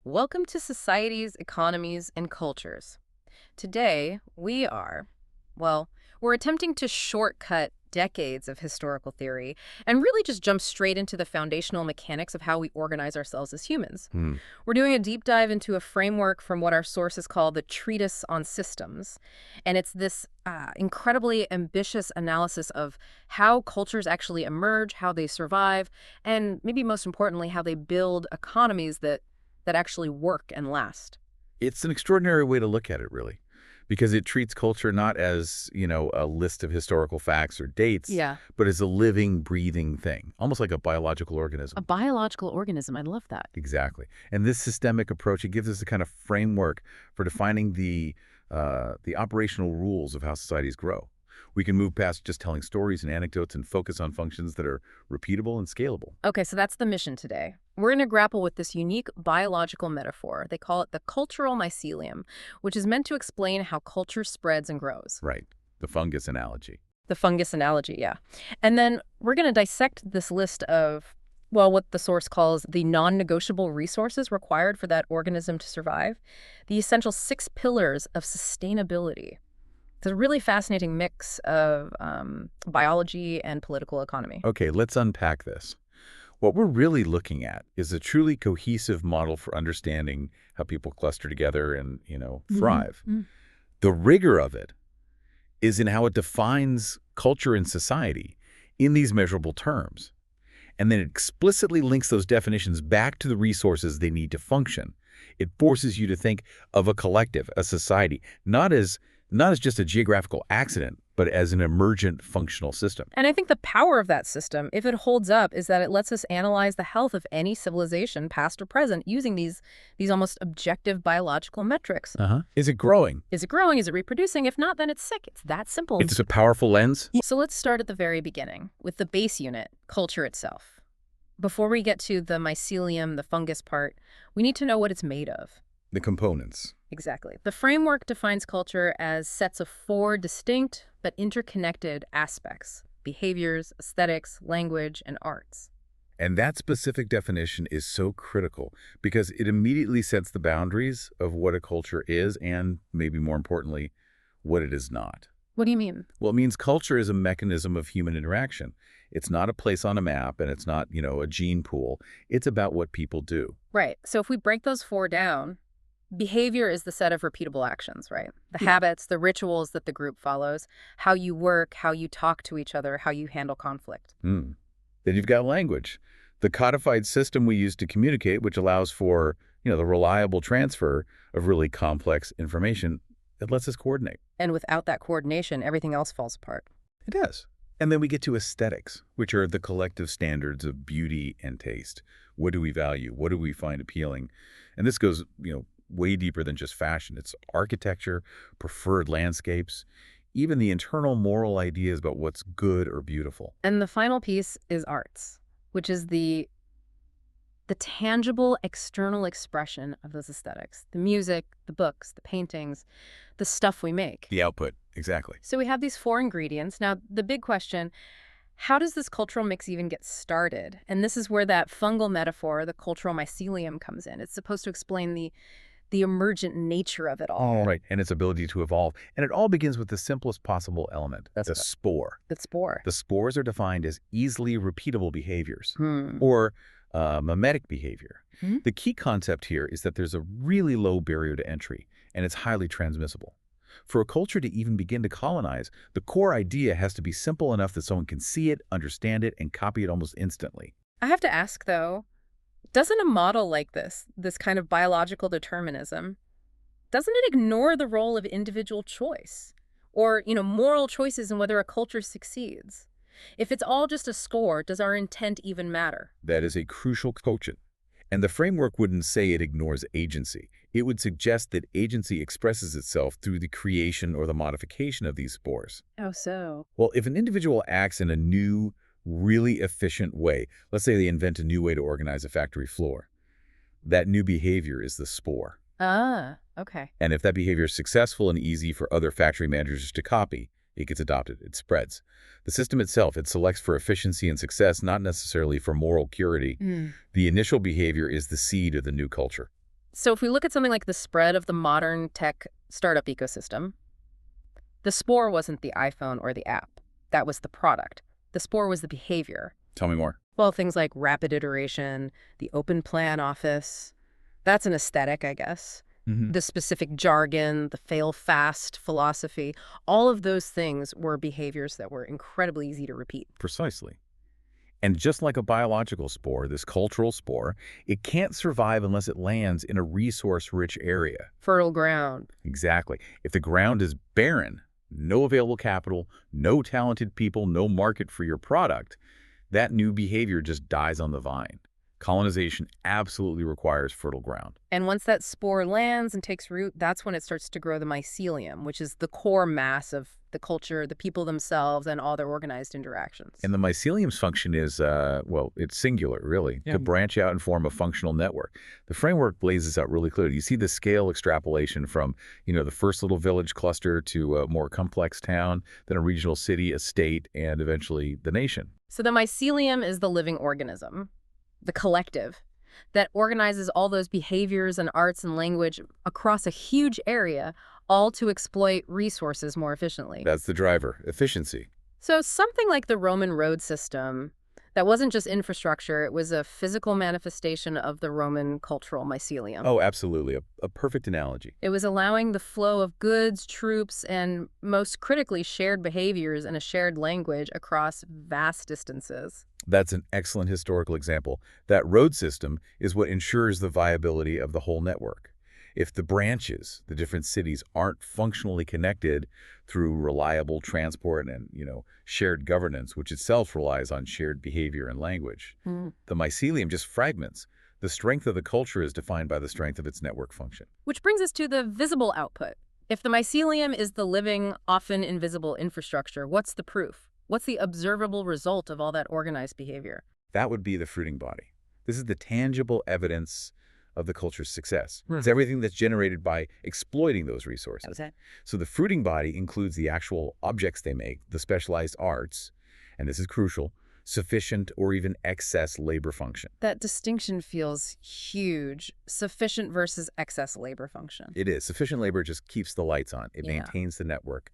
Welcome to Societies, Economies, and Cultures. Today, we're attempting to shortcut decades of historical theory and really just jump straight into the foundational mechanics of how we organize ourselves as humans. Hmm. We're doing a deep dive into a framework from what our sources call the Treatise on Systems. And it's this incredibly ambitious analysis of how cultures actually emerge, how they survive, and maybe most importantly, how they build economies that actually work and last. It's an extraordinary way to look at it, really, because it treats culture not as, a list of historical facts or dates, Yeah. but as a living, breathing thing, almost like a biological A organism. biological organism. I love that. Exactly. And this systemic approach, it gives us a kind of framework for defining the operational rules of how societies grow. We can move past just telling stories and anecdotes and focus on functions that are repeatable and scalable. Okay, so that's the mission today. We're going to grapple with this unique biological metaphor. They call it the cultural mycelium, which is meant to explain how culture spreads and grows. Right. The fungus analogy. The fungus analogy, yeah. And then we're going to dissect this list of, what the source calls the non-negotiable resources required for that organism to survive, the essential 6 pillars of sustainability. It's a really fascinating mix of biology and political economy. Okay, let's unpack this. What we're really looking at is a truly cohesive model for understanding how people cluster together and, thrive. Mhm. The rigor of it is in how it defines culture and society in these measurable terms. And then it explicitly links those definitions back to the resources they need to function. It forces you to think of a collective, a society, not as just a geographical accident, but as an emergent functional system. And I think the power of that system, if it holds up, is that it lets us analyze the health of any civilization, past or present, using these almost objective biological metrics. Is it growing? Is it growing? Is it reproducing? If not, then it's sick. It's that simple. It's a powerful lens. So let's start at the very beginning with the base unit, culture itself. Before we get to the mycelium, the fungus part, we need to know what it's made of. The components. Exactly. The framework defines culture as sets of 4 distinct but interconnected aspects: behaviors, aesthetics, language, and arts. And that specific definition is so critical because it immediately sets the boundaries of what a culture is and, maybe more importantly, what it is not. What do you mean? Well, it means culture is a mechanism of human interaction. It's not a place on a map and it's not, a gene pool. It's about what people do. Right. So if we break those 4 down, behavior is the set of repeatable actions, right? The Yeah. habits, the rituals that the group follows, how you work, how you talk to each other, how you handle conflict. Then you've got language, the codified system we use to communicate, which allows for, the reliable transfer of really complex information that lets us coordinate. And without that coordination, everything else falls apart. It does. And then we get to aesthetics, which are the collective standards of beauty and taste. What do we value? What do we find appealing? And this goes, way deeper than just fashion. It's architecture, preferred landscapes, even the internal moral ideas about what's good or beautiful. And the final piece is arts, which is the tangible external expression of those aesthetics. The music, the books, the paintings, the stuff we make. The output, exactly. So we have these 4 ingredients. Now, the big question, how does this cultural mix even get started? And this is where that fungal metaphor, the cultural mycelium, comes in. It's supposed to explain the emergent nature of it all. Right, and its ability to evolve. And it all begins with the simplest possible element, That's the right. spore. The spore. The spores are defined as easily repeatable behaviors, Hmm. or mimetic behavior. Hmm? The key concept here is that there's a really low barrier to entry, and it's highly transmissible. For a culture to even begin to colonize, the core idea has to be simple enough that someone can see it, understand it, and copy it almost instantly. I have to ask, though, doesn't a model like this kind of biological determinism, doesn't it ignore the role of individual choice or, moral choices in whether a culture succeeds? If it's all just a score, does our intent even matter? That is a crucial quotient. And the framework wouldn't say it ignores agency. It would suggest that agency expresses itself through the creation or the modification of these spores. Oh, so. Well, if an individual acts in a new, really efficient way, let's say they invent a new way to organize a factory floor, that new behavior is the spore. Ah, okay. And if that behavior is successful and easy for other factory managers to copy, it gets adopted, it spreads. The system itself, it selects for efficiency and success, not necessarily for moral purity. The initial behavior is the seed of the new culture. So if we look at something like the spread of the modern tech startup ecosystem, the spore wasn't the iPhone or the app. That was the product. The spore was the behavior. Tell me more. Well, things like rapid iteration, the open plan office, that's an aesthetic, I guess. Hmm. The specific jargon, the fail fast philosophy, all of those things were behaviors that were incredibly easy to repeat. Precisely. And just like a biological spore, this cultural spore, it can't survive unless it lands in a resource-rich area. Fertile ground. Exactly. If the ground is barren, no available capital, no talented people, no market for your product, that new behavior just dies on the vine. Colonization absolutely requires fertile ground. And once that spore lands and takes root, that's when it starts to grow the mycelium, which is the core mass of the culture, the people themselves, and all their organized interactions. And the mycelium's function is, well, it's singular, really, to branch out and form a functional network. The framework blazes out really clearly. You see the scale extrapolation from, the first little village cluster to a more complex town, then a regional city, a state, and eventually the nation. So the mycelium is the living organism, the collective, that organizes all those behaviors and arts and language across a huge area, all to exploit resources more efficiently. That's the driver, efficiency. So something like the Roman road system, that wasn't just infrastructure, it was a physical manifestation of the Roman cultural mycelium. Oh, absolutely. A perfect analogy. It was allowing the flow of goods, troops, and most critically, shared behaviors and a shared language across vast distances. That's an excellent historical example. That road system is what ensures the viability of the whole network. If the branches, the different cities, aren't functionally connected through reliable transport and, shared governance, which itself relies on shared behavior and language, the mycelium just fragments. The strength of the culture is defined by the strength of its network function. Which brings us to the visible output. If the mycelium is the living, often invisible infrastructure, what's the proof? What's the observable result of all that organized behavior? That would be the fruiting body. This is the tangible evidence of the culture's success. It's everything that's generated by exploiting those resources. That was it. So the fruiting body includes the actual objects they make, the specialized arts, and this is crucial, sufficient or even excess labor function. That distinction feels huge. Sufficient versus excess labor function. It is. Sufficient labor just keeps the lights on. It maintains the network.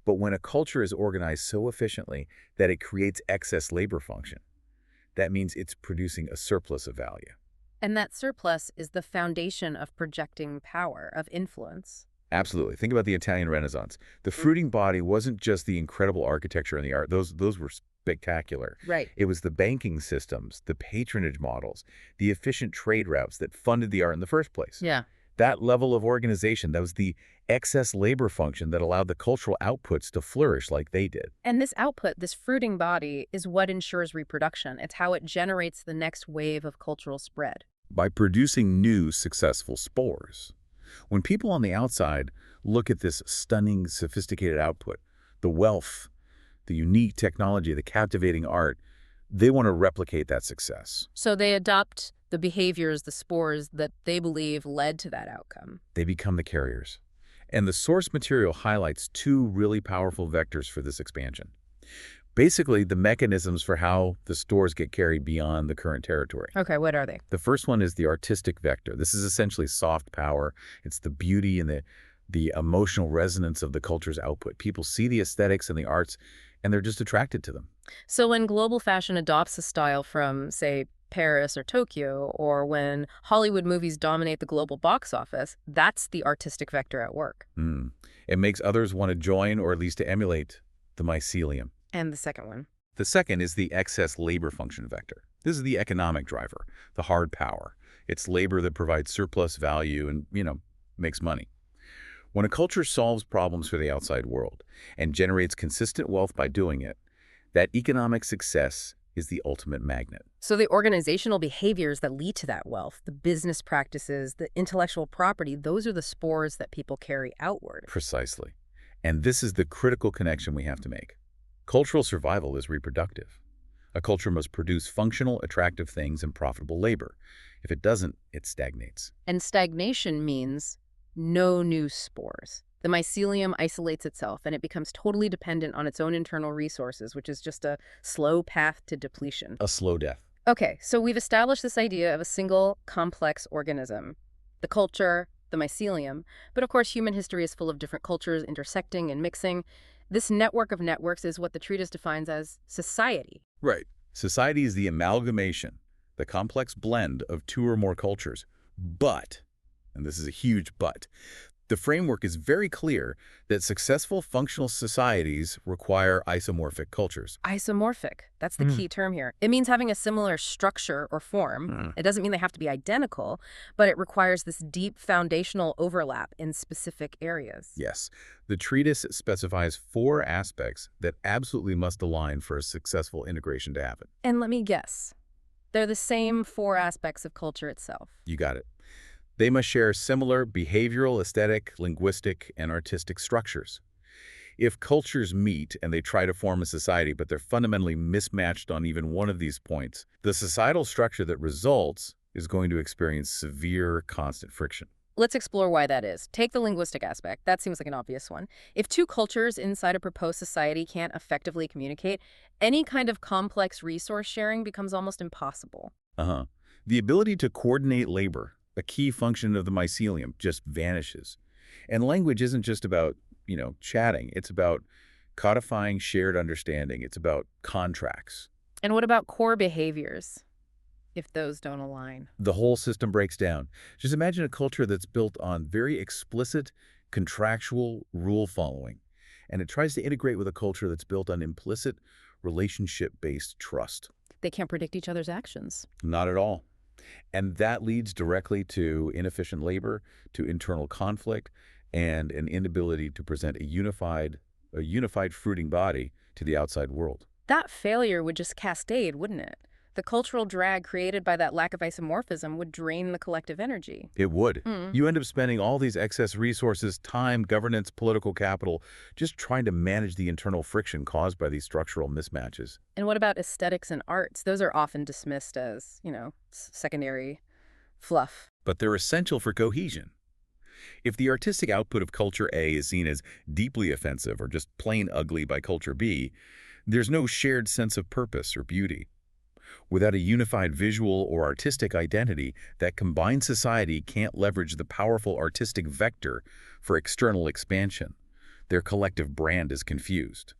But when a culture is organized so efficiently that it creates excess labor function, that means it's producing a surplus of value. And that surplus is the foundation of projecting power, of influence. Absolutely. Think about the Italian Renaissance. The fruiting body wasn't just the incredible architecture and the art. Those were spectacular. Right. It was the banking systems, the patronage models, the efficient trade routes that funded the art in the first place. Yeah. That level of organization, that was the excess labor function that allowed the cultural outputs to flourish like they did. And this output, this fruiting body, is what ensures reproduction. It's how it generates the next wave of cultural spread. By producing new, successful spores. When people on the outside look at this stunning, sophisticated output, the wealth, the unique technology, the captivating art, they want to replicate that success. So they adopt the behaviors, the spores that they believe led to that outcome. They become the carriers. And the source material highlights two really powerful vectors for this expansion. Basically, the mechanisms for how the stores get carried beyond the current territory. Okay, what are they? The first one is the artistic vector. This is essentially soft power. It's the beauty and the emotional resonance of the culture's output. People see the aesthetics and the arts, and they're just attracted to them. So when global fashion adopts a style from, say, Paris or Tokyo, or when Hollywood movies dominate the global box office, that's the artistic vector at work. It makes others want to join or at least to emulate the mycelium. And the second one? The second is the excess labor function vector. This is the economic driver, the hard power. It's labor that provides surplus value and, makes money. When a culture solves problems for the outside world and generates consistent wealth by doing it, that economic success is the ultimate magnet. So the organizational behaviors that lead to that wealth, the business practices, the intellectual property, those are the spores that people carry outward. Precisely. And this is the critical connection we have to make. Cultural survival is reproductive. A culture must produce functional, attractive things and profitable labor. If it doesn't, it stagnates. And stagnation means no new spores. The mycelium isolates itself and it becomes totally dependent on its own internal resources, which is just a slow path to depletion. A slow death. Okay, so we've established this idea of a single complex organism. the culture, the mycelium. But of course, human history is full of different cultures intersecting and mixing. This network of networks is what the treatise defines as society. Right. Society is the amalgamation, the complex blend of two or more cultures. But, and this is a huge but, the framework is very clear that successful functional societies require isomorphic cultures. Isomorphic. That's the Mm. key term here. It means having a similar structure or form. Mm. It doesn't mean they have to be identical, but it requires this deep foundational overlap in specific areas. Yes, the treatise specifies 4 aspects that absolutely must align for a successful integration to happen. And let me guess. They're the same 4 aspects of culture itself. You got it. They must share similar behavioral, aesthetic, linguistic, and artistic structures. If cultures meet and they try to form a society, but they're fundamentally mismatched on even one of these points, the societal structure that results is going to experience severe, constant friction. Let's explore why that is. Take the linguistic aspect. That seems like an obvious one. If 2 cultures inside a proposed society can't effectively communicate, any kind of complex resource sharing becomes almost impossible. Uh-huh. The ability to coordinate labor, a key function of the mycelium, just vanishes. And language isn't just about, chatting. It's about codifying shared understanding. It's about contracts. And what about core behaviors, if those don't align? The whole system breaks down. Just imagine a culture that's built on very explicit, contractual rule following, and it tries to integrate with a culture that's built on implicit, relationship-based trust. They can't predict each other's actions. Not at all. And that leads directly to inefficient labor, to internal conflict, and an inability to present a unified fruiting body to the outside world. That failure would just cascade, wouldn't it? The cultural drag created by that lack of isomorphism would drain the collective energy. It would. Mm. You end up spending all these excess resources, time, governance, political capital, just trying to manage the internal friction caused by these structural mismatches. And what about aesthetics and arts? Those are often dismissed as, secondary fluff. But they're essential for cohesion. If the artistic output of culture A is seen as deeply offensive or just plain ugly by culture B, there's no shared sense of purpose or beauty. Without a unified visual or artistic identity, that combined society can't leverage the powerful artistic vector for external expansion. Their collective brand is confused.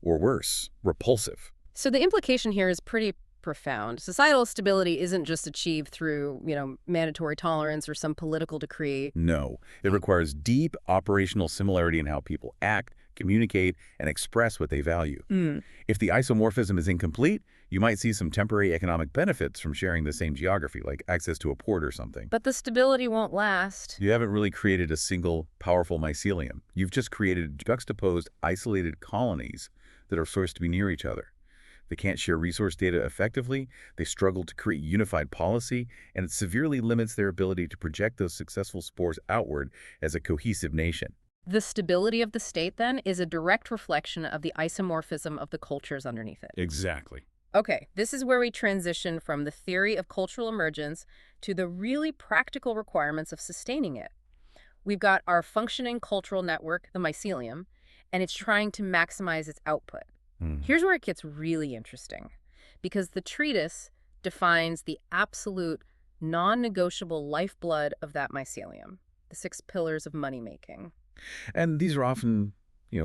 Or worse, repulsive. So the implication here is pretty profound. Societal stability isn't just achieved through, mandatory tolerance or some political decree. No, it requires deep operational similarity in how people act, communicate, and express what they value. If the isomorphism is incomplete, you might see some temporary economic benefits from sharing the same geography, like access to a port or something. But the stability won't last. You haven't really created a single, powerful mycelium. You've just created juxtaposed, isolated colonies that are supposed to be near each other. They can't share resource data effectively, they struggle to create unified policy, and it severely limits their ability to project those successful spores outward as a cohesive nation. The stability of the state, then, is a direct reflection of the isomorphism of the cultures underneath it. Exactly. Okay, this is where we transition from the theory of cultural emergence to the really practical requirements of sustaining it. We've got our functioning cultural network, the mycelium, and it's trying to maximize its output. Here's where it gets really interesting, because the treatise defines the absolute, non-negotiable lifeblood of that mycelium, the 6 pillars of moneymaking. And these are often,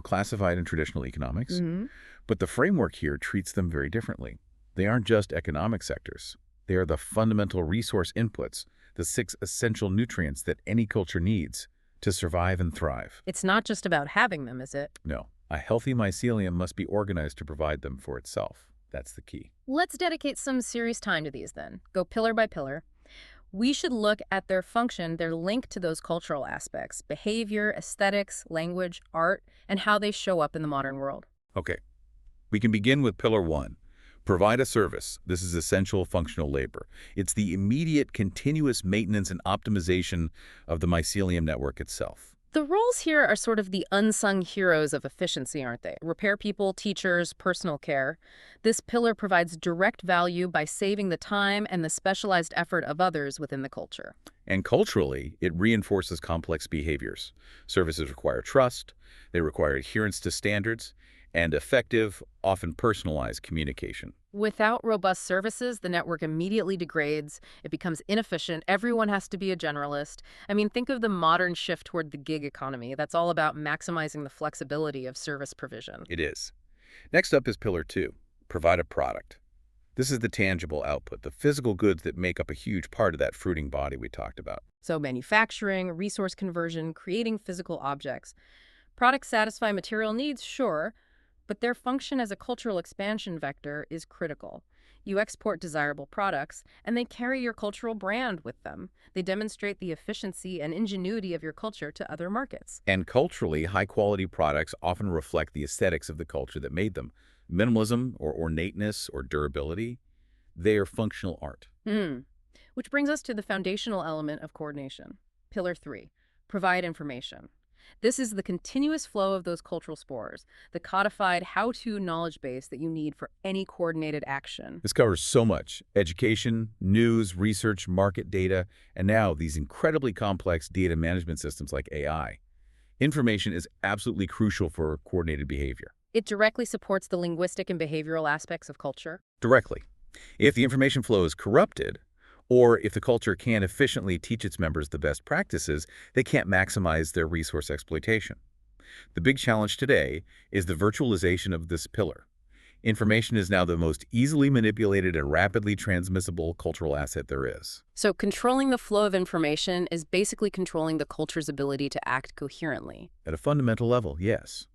classified in traditional economics, but the framework here treats them very differently. They aren't just economic sectors. They are the fundamental resource inputs, the 6 essential nutrients that any culture needs to survive and thrive. It's not just about having them, is it? No, a healthy mycelium must be organized to provide them for itself. That's the key. Let's dedicate some serious time to these then. Go pillar by pillar. We should look at their function, their link to those cultural aspects, behavior, aesthetics, language, art, and how they show up in the modern world. Okay, we can begin with Pillar 1. Provide a service. This is essential functional labor. It's the immediate, continuous maintenance and optimization of the mycelium network itself. The roles here are sort of the unsung heroes of efficiency, aren't they? Repair people, teachers, personal care. This pillar provides direct value by saving the time and the specialized effort of others within the culture. And culturally, it reinforces complex behaviors. Services require trust, they require adherence to standards, and effective, often personalized communication. Without robust services, the network immediately degrades. It becomes inefficient. Everyone has to be a generalist. I mean, think of the modern shift toward the gig economy. That's all about maximizing the flexibility of service provision. It is. Next up is Pillar 2, provide a product. This is the tangible output, the physical goods that make up a huge part of that fruiting body we talked about. So, manufacturing, resource conversion, creating physical objects. Products satisfy material needs, sure, but their function as a cultural expansion vector is critical. You export desirable products, and they carry your cultural brand with them. They demonstrate the efficiency and ingenuity of your culture to other markets. And culturally, high-quality products often reflect the aesthetics of the culture that made them. Minimalism or ornateness or durability, they are functional art. Which brings us to the foundational element of coordination. Pillar 3, provide information. This is the continuous flow of those cultural spores, the codified how-to knowledge base that you need for any coordinated action. This covers so much: education, news, research, market data, and now these incredibly complex data management systems like AI. Information is absolutely crucial for coordinated behavior. It directly supports the linguistic and behavioral aspects of culture. Directly. If the information flow is corrupted, or if the culture can't efficiently teach its members the best practices, they can't maximize their resource exploitation. The big challenge today is the virtualization of this pillar. Information is now the most easily manipulated and rapidly transmissible cultural asset there is. So controlling the flow of information is basically controlling the culture's ability to act coherently. At a fundamental level, yes.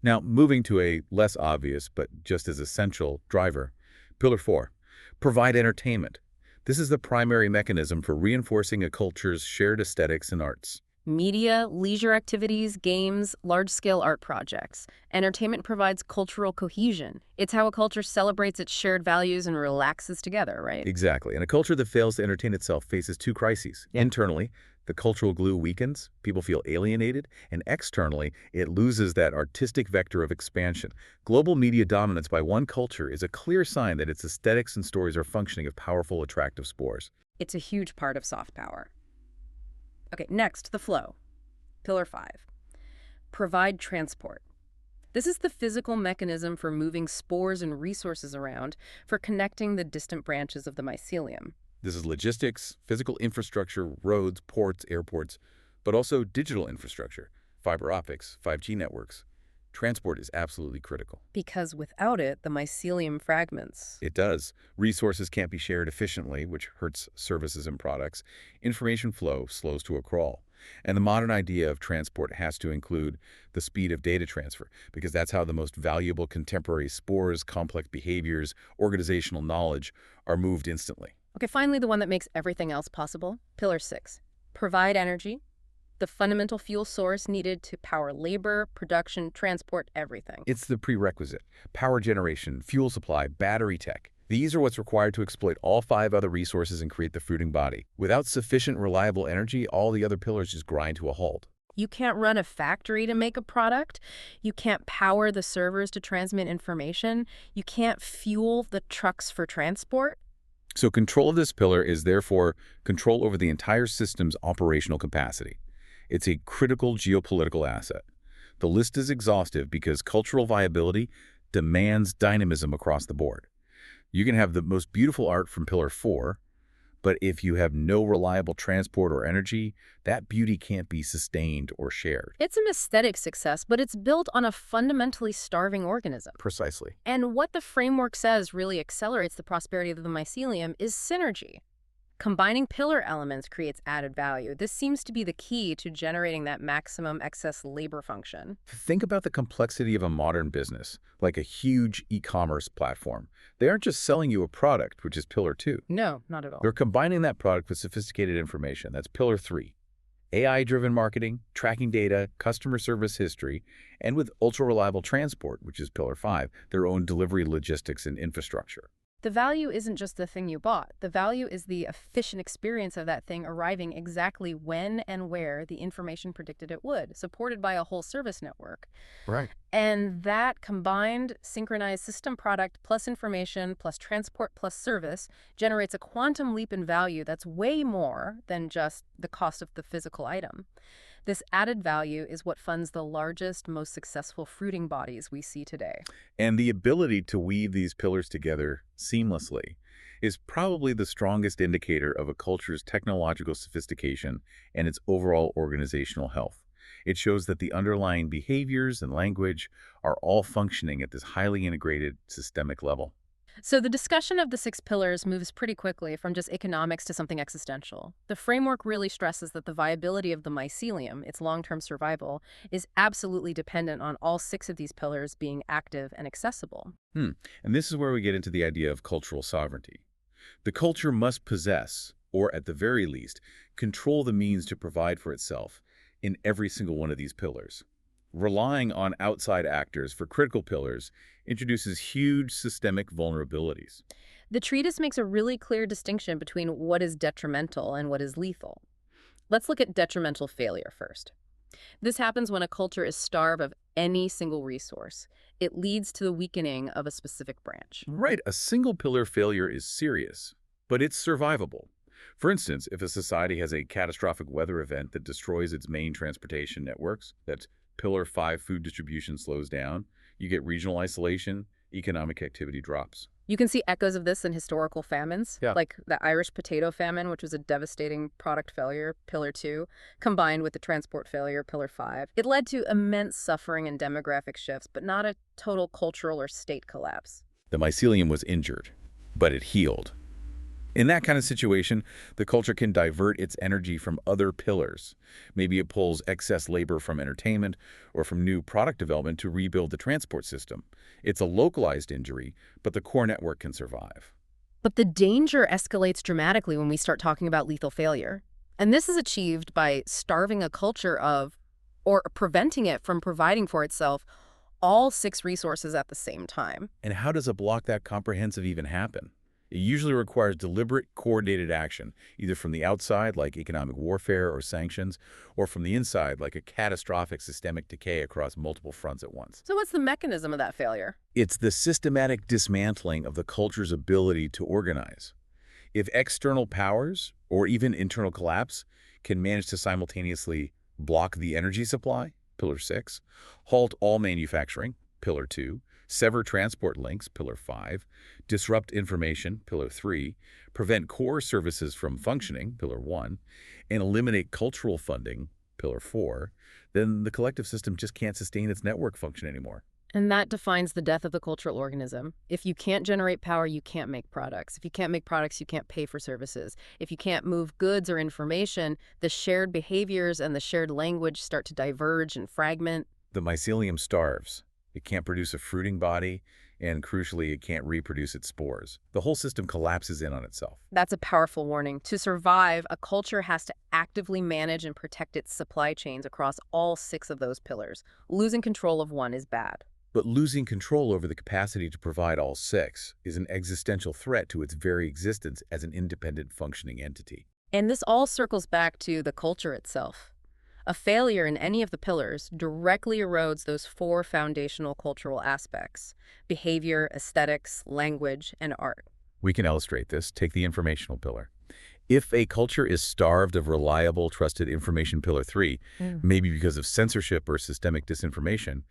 Now, moving to a less obvious but just as essential driver, Pillar 4, provide entertainment. This is the primary mechanism for reinforcing a culture's shared aesthetics and arts. Media, leisure activities, games, large-scale art projects. Entertainment provides cultural cohesion. It's how a culture celebrates its shared values and relaxes together, right? Exactly. And a culture that fails to entertain itself faces two crises. Internally, the cultural glue weakens, people feel alienated, and externally, it loses that artistic vector of expansion. Global media dominance by one culture is a clear sign that its aesthetics and stories are functioning as powerful, attractive spores. It's a huge part of soft power. Okay, next, the flow. Pillar 5. Provide transport. This is the physical mechanism for moving spores and resources around, for connecting the distant branches of the mycelium. This is logistics, physical infrastructure, roads, ports, airports, but also digital infrastructure, fiber optics, 5G networks. Transport is absolutely critical. Because without it, the mycelium fragments. It does. Resources can't be shared efficiently, which hurts services and products. Information flow slows to a crawl. And the modern idea of transport has to include the speed of data transfer, because that's how the most valuable contemporary spores, complex behaviors, organizational knowledge are moved instantly. Okay, finally, the one that makes everything else possible. Pillar 6. Provide energy. The fundamental fuel source needed to power labor, production, transport, everything. It's the prerequisite. Power generation, fuel supply, battery tech. These are what's required to exploit all 5 other resources and create the fruiting body. Without sufficient, reliable energy, all the other pillars just grind to a halt. You can't run a factory to make a product. You can't power the servers to transmit information. You can't fuel the trucks for transport. So control of this pillar is therefore control over the entire system's operational capacity. It's a critical geopolitical asset. The list is exhaustive because cultural viability demands dynamism across the board. You can have the most beautiful art from Pillar 4, but if you have no reliable transport or energy, that beauty can't be sustained or shared. It's an aesthetic success, but it's built on a fundamentally starving organism. Precisely. And what the framework says really accelerates the prosperity of the mycelium is synergy. Combining pillar elements creates added value. This seems to be the key to generating that maximum excess labor function. Think about the complexity of a modern business, like a huge e-commerce platform. They aren't just selling you a product, which is Pillar 2. No, not at all. They're combining that product with sophisticated information. That's Pillar 3. AI-driven marketing, tracking data, customer service history, and with ultra-reliable transport, which is Pillar 5, their own delivery logistics and infrastructure. The value isn't just the thing you bought. The value is the efficient experience of that thing arriving exactly when and where the information predicted it would, supported by a whole service network. Right. And that combined synchronized system product plus information plus transport plus service generates a quantum leap in value that's way more than just the cost of the physical item. This added value is what funds the largest, most successful fruiting bodies we see today. And the ability to weave these pillars together seamlessly is probably the strongest indicator of a culture's technological sophistication and its overall organizational health. It shows that the underlying behaviors and language are all functioning at this highly integrated systemic level. So the discussion of the six pillars moves pretty quickly from just economics to something existential. The framework really stresses that the viability of the mycelium, its long-term survival, is absolutely dependent on all six of these pillars being active and accessible. And this is where we get into the idea of cultural sovereignty. The culture must possess, or at the very least, control the means to provide for itself in every single one of these pillars. Relying on outside actors for critical pillars introduces huge systemic vulnerabilities. The treatise makes a really clear distinction between what is detrimental and what is lethal. Let's look at detrimental failure first. This happens when a culture is starved of any single resource. It leads to the weakening of a specific branch. Right, a single pillar failure is serious, but it's survivable. For instance, if a society has a catastrophic weather event that destroys its main transportation networks, that Pillar 5 food distribution slows down, you get regional isolation, economic activity drops. You can see echoes of this in historical famines, Yeah. like the Irish potato famine, which was a devastating product failure, Pillar 2, combined with the transport failure, Pillar 5. It led to immense suffering and demographic shifts, but not a total cultural or state collapse. The mycelium was injured, but it healed. In that kind of situation, the culture can divert its energy from other pillars. Maybe it pulls excess labor from entertainment or from new product development to rebuild the transport system. It's a localized injury, but the core network can survive. But the danger escalates dramatically when we start talking about lethal failure. And this is achieved by starving a culture of, or preventing it from providing for itself, all six resources at the same time. And how does a block that comprehensive even happen? It usually requires deliberate, coordinated action, either from the outside, like economic warfare or sanctions, or from the inside, like a catastrophic systemic decay across multiple fronts at once. So what's the mechanism of that failure? It's the systematic dismantling of the culture's ability to organize. If external powers, or even internal collapse, can manage to simultaneously block the energy supply, Pillar 6, halt all manufacturing, Pillar 2, sever transport links, Pillar 5, disrupt information, Pillar 3, prevent core services from functioning, Pillar 1, and eliminate cultural funding, Pillar 4, then the collective system just can't sustain its network function anymore. And that defines the death of the cultural organism. If you can't generate power, you can't make products. If you can't make products, you can't pay for services. If you can't move goods or information, the shared behaviors and the shared language start to diverge and fragment. The mycelium starves. It can't produce a fruiting body, and crucially, it can't reproduce its spores. The whole system collapses in on itself. That's a powerful warning. To survive, a culture has to actively manage and protect its supply chains across all six of those pillars. Losing control of one is bad. But losing control over the capacity to provide all six is an existential threat to its very existence as an independent functioning entity. And this all circles back to the culture itself. A failure in any of the pillars directly erodes those four foundational cultural aspects: behavior, aesthetics, language, and art. We can illustrate this. Take the informational pillar. If a culture is starved of reliable, trusted information, Pillar 3, maybe because of censorship or systemic disinformation,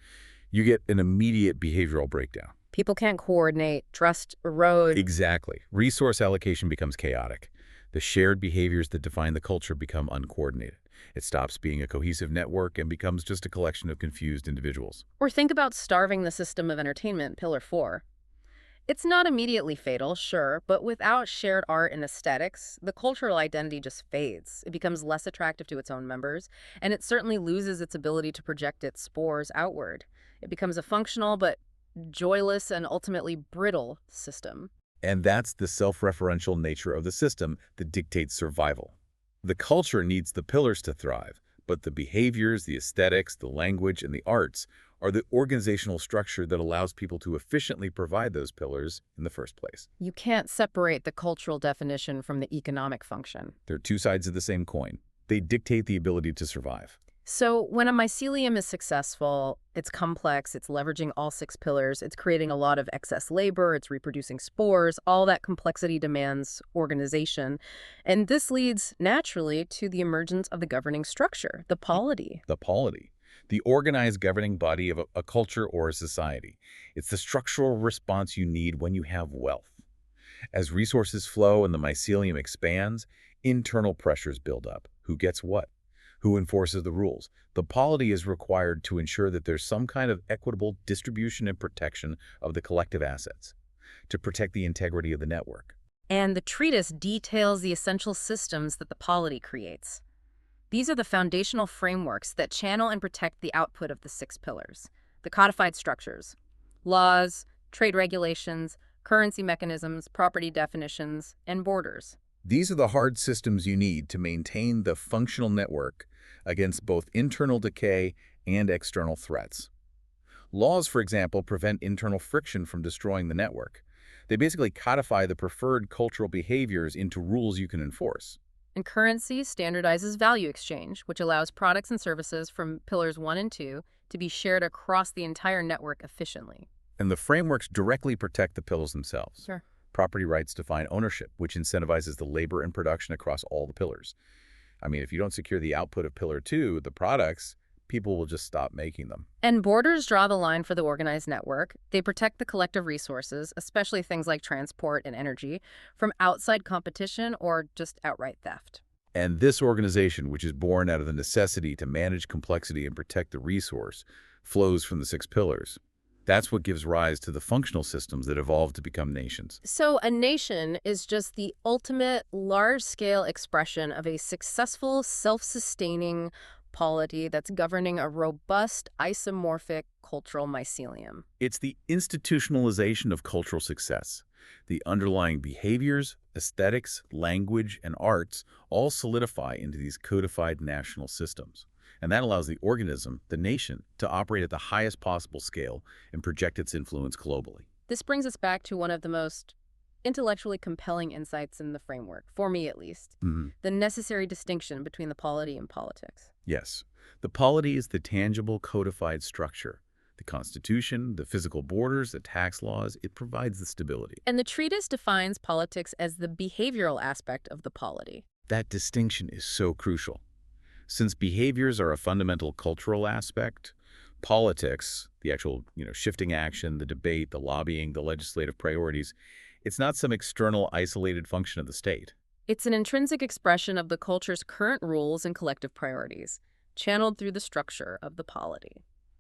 you get an immediate behavioral breakdown. People can't coordinate, trust erodes. Exactly. Resource allocation becomes chaotic. The shared behaviors that define the culture become uncoordinated. It stops being a cohesive network and becomes just a collection of confused individuals. Or think about starving the system of entertainment, Pillar 4. It's not immediately fatal, sure, but without shared art and aesthetics, the cultural identity just fades. It becomes less attractive to its own members, and it certainly loses its ability to project its spores outward. It becomes a functional but joyless and ultimately brittle system. And that's the self-referential nature of the system that dictates survival. The culture needs the pillars to thrive, but the behaviors, the aesthetics, the language, and the arts are the organizational structure that allows people to efficiently provide those pillars in the first place. You can't separate the cultural definition from the economic function. They're two sides of the same coin. They dictate the ability to survive. So when a mycelium is successful, it's complex, it's leveraging all six pillars, it's creating a lot of excess labor, it's reproducing spores, all that complexity demands organization. And this leads naturally to the emergence of the governing structure, the polity. The polity, the organized governing body of a culture or a society. It's the structural response you need when you have wealth. As resources flow and the mycelium expands, internal pressures build up. Who gets what? Who enforces the rules? The polity is required to ensure that there's some kind of equitable distribution and protection of the collective assets, to protect the integrity of the network. And the treatise details the essential systems that the polity creates. These are the foundational frameworks that channel and protect the output of the six pillars, the codified structures, laws, trade regulations, currency mechanisms, property definitions, and borders. These are the hard systems you need to maintain the functional network against both internal decay and external threats. Laws, for example, prevent internal friction from destroying the network. They basically codify the preferred cultural behaviors into rules you can enforce. And currency standardizes value exchange, which allows products and services from pillars 1 and 2 to be shared across the entire network efficiently. And the frameworks directly protect the pillars themselves. Sure. Property rights define ownership, which incentivizes the labor and production across all the pillars. I mean, if you don't secure the output of Pillar 2, the products, people will just stop making them. And borders draw the line for the organized network. They protect the collective resources, especially things like transport and energy, from outside competition or just outright theft. And this organization, which is born out of the necessity to manage complexity and protect the resource, flows from the six pillars. That's what gives rise to the functional systems that evolved to become nations. So a nation is just the ultimate large-scale expression of a successful, self-sustaining polity that's governing a robust, isomorphic cultural mycelium. It's the institutionalization of cultural success. The underlying behaviors, aesthetics, language, and arts all solidify into these codified national systems. And that allows the organism, the nation, to operate at the highest possible scale and project its influence globally. This brings us back to one of the most intellectually compelling insights in the framework, for me at least, the necessary distinction between the polity and politics. Yes, the polity is the tangible codified structure. The Constitution, the physical borders, the tax laws, it provides the stability. And the treatise defines politics as the behavioral aspect of the polity. That distinction is so crucial. Since behaviors are a fundamental cultural aspect, politics, the actual, shifting action, the debate, the lobbying, the legislative priorities, it's not some external isolated function of the state. It's an intrinsic expression of the culture's current rules and collective priorities, channeled through the structure of the polity.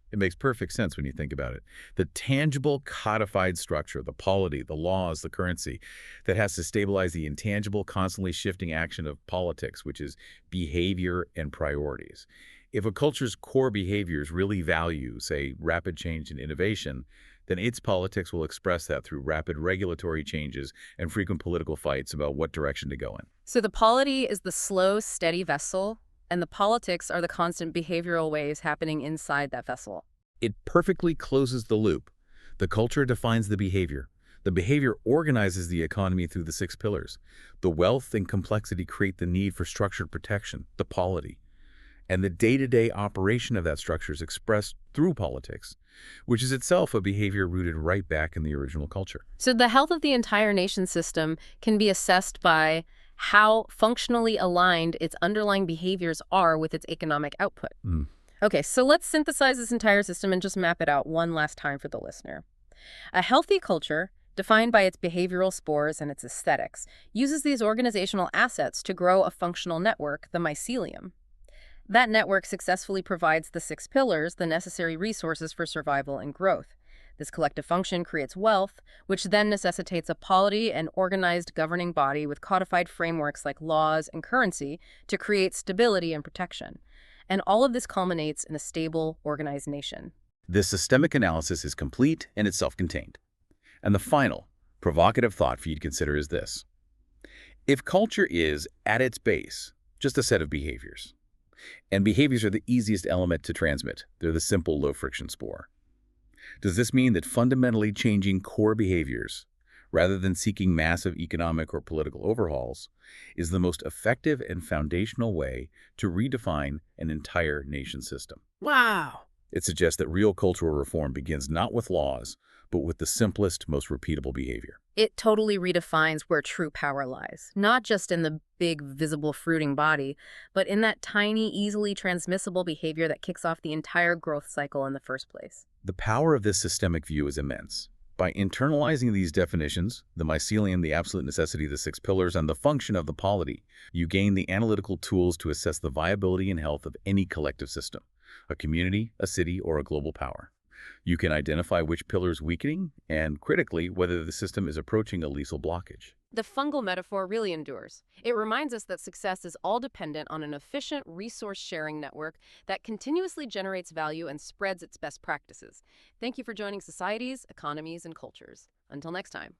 It makes perfect sense when you think about it. The tangible codified structure, the polity, the laws, the currency, that has to stabilize the intangible, constantly shifting action of politics, which is behavior and priorities. If a culture's core behaviors really value, say, rapid change and innovation, then its politics will express that through rapid regulatory changes and frequent political fights about what direction to go in. So the polity is the slow, steady vessel, and the politics are the constant behavioral waves happening inside that vessel. It perfectly closes the loop. The culture defines the behavior. The behavior organizes the economy through the six pillars. The wealth and complexity create the need for structured protection, the polity. And the day-to-day operation of that structure is expressed through politics, which is itself a behavior rooted right back in the original culture. So the health of the entire nation system can be assessed by how functionally aligned its underlying behaviors are with its economic output. Okay, so let's synthesize this entire system and just map it out one last time for the listener. A healthy culture, defined by its behavioral spores and its aesthetics, uses these organizational assets to grow a functional network, the mycelium. That network successfully provides the six pillars, the necessary resources for survival and growth. This collective function creates wealth, which then necessitates a polity and organized governing body with codified frameworks like laws and currency to create stability and protection. And all of this culminates in a stable, organized nation. This systemic analysis is complete and it's self-contained. And the final, provocative thought for you to consider is this. If culture is, at its base, just a set of behaviors, and behaviors are the easiest element to transmit, they're the simple, low-friction spore, does this mean that fundamentally changing core behaviors, rather than seeking massive economic or political overhauls, is the most effective and foundational way to redefine an entire nation system. Wow. It suggests that real cultural reform begins not with laws, but with the simplest, most repeatable behavior. It totally redefines where true power lies, not just in the big, visible, fruiting body, but in that tiny, easily transmissible behavior that kicks off the entire growth cycle in the first place. The power of this systemic view is immense. By internalizing these definitions, the mycelium, the absolute necessity, the six pillars, and the function of the polity, you gain the analytical tools to assess the viability and health of any collective system, a community, a city, or a global power. You can identify which pillar is weakening and, critically, whether the system is approaching a lethal blockage. The fungal metaphor really endures. It reminds us that success is all dependent on an efficient resource-sharing network that continuously generates value and spreads its best practices. Thank you for joining Societies, Economies, and Cultures. Until next time.